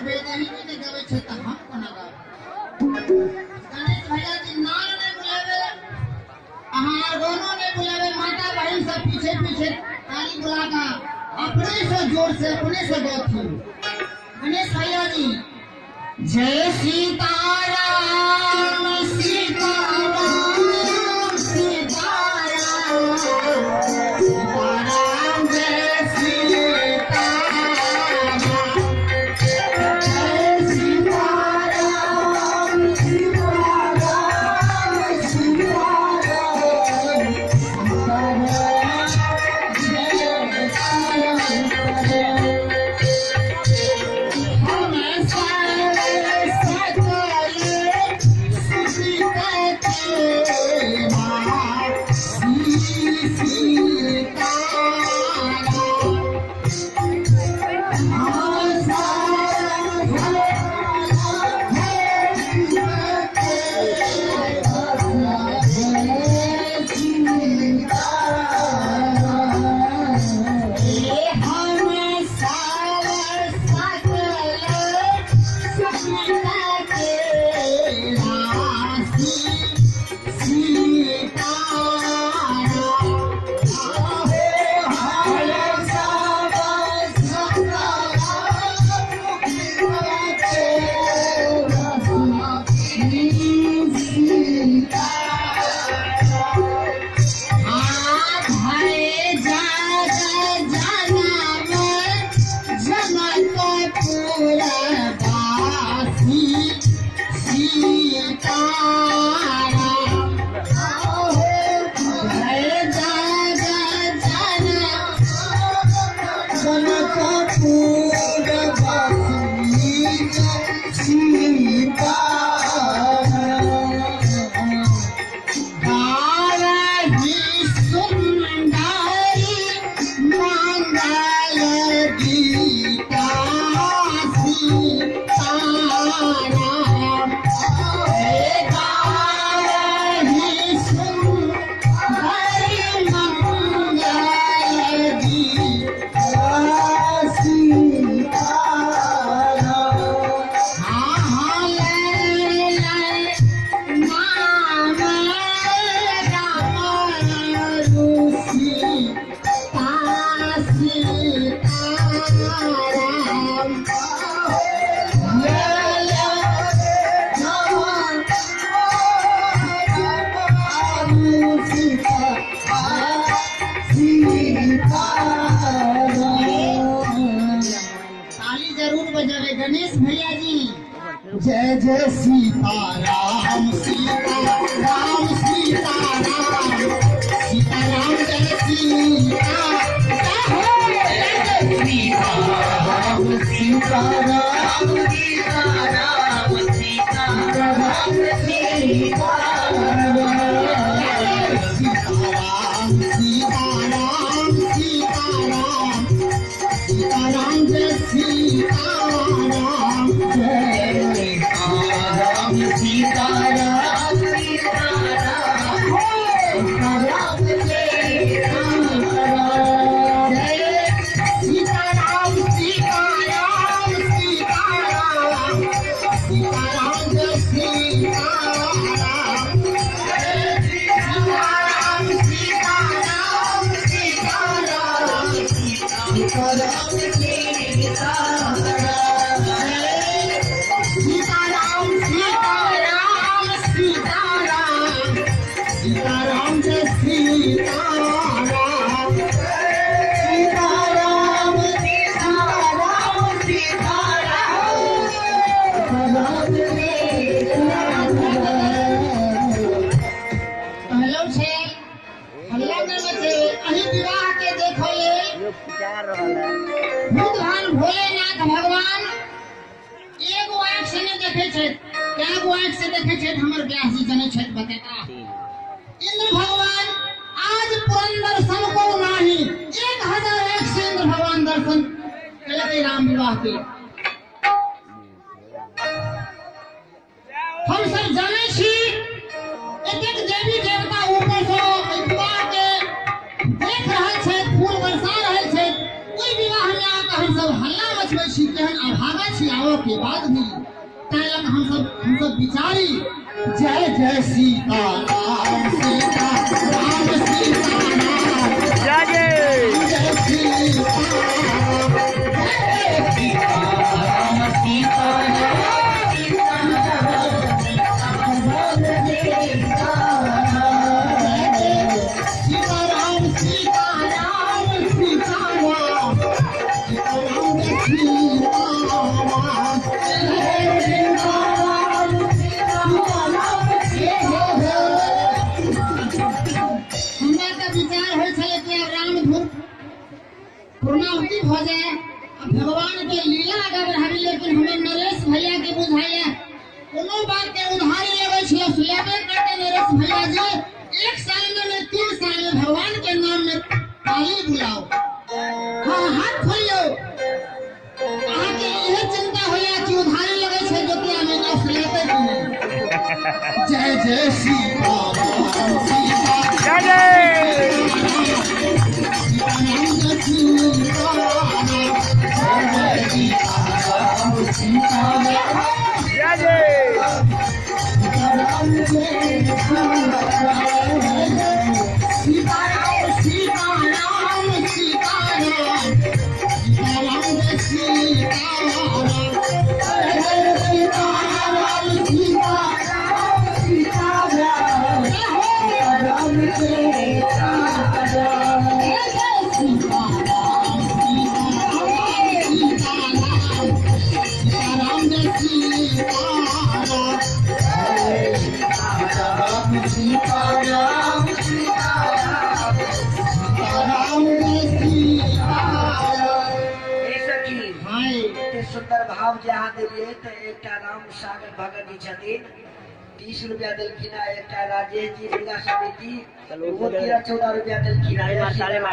बेदही के गावे छे त हम कोना गावे गणेश भैया जी नाल ने बुलावे अहां दोनों ने बुलावे माता बहन सब पीछे पीछे ताली बुलाता अपने से जोर से अपने से गाती गणेश भैया जी जय सीताराम सीताराम सीताराम सीताराम जय सीताराम जय सीताराम सीताराम सीताराम गणेश भैया जी जय जय सीताराम सीताराम सीताराम सीताराम जय सीताराम सीताराम सीताराम सीताराम सीताराम सीताराम सीताराम सीताराम जय सीताराम जय सीताराम सीताराम सीताराम सीताराम सीताराम जय सीताराम सीताराम सीताराम सीताराम सीताराम जय सीताराम सीताराम हेलो छे हल्ला में से अही विवाह के देखो ये भगवान भोलेनाथ भगवान एगो आंख से ने देखे छे केगो आंख से देखे छे हमर ब्याह से जने छे बतेता इंद्र भगवान आज पुरंदर सन को नाही 1001 से इंद्र भगवान दर्शन कलते राम विवाह के हम सब जाने छी एक एक देवी देवता ऊपर से विवाह के देख रहल छे फूल बरसा रहल छे ओई विवाह में आके हम सब हल्ला मचबै छी केहन अभागा छी आओ बुलावे के बाद भी तैलक हम सब बिचारी जय जय सीता राम सीता राम सीता राम जय जय जय सीता राम सीता पूर्णाहुति हो जाए भगवान के लीला अगर रही, लेकिन हमें नरेश भैया के बुझाइए कोनो बात के उधारी लेवे छिए लेवे करते नरेश भैया जी 1 साल में 3 साल में भगवान के नाम में ताली बुलाओ, हाँ हाथ खोलो। कहा के यह चिंता होया कि उधारी लेवे छे जो कि हमें ना लेते कि जय जय सीता राम सीता जय जय सुंदर भाव जहाँ दिलिए तो एक राम सागर भगत जी छथिन 30 रुपया दिलखिन, एक राजेश जी जिला समिति 13-14 रुपया दिलखिन।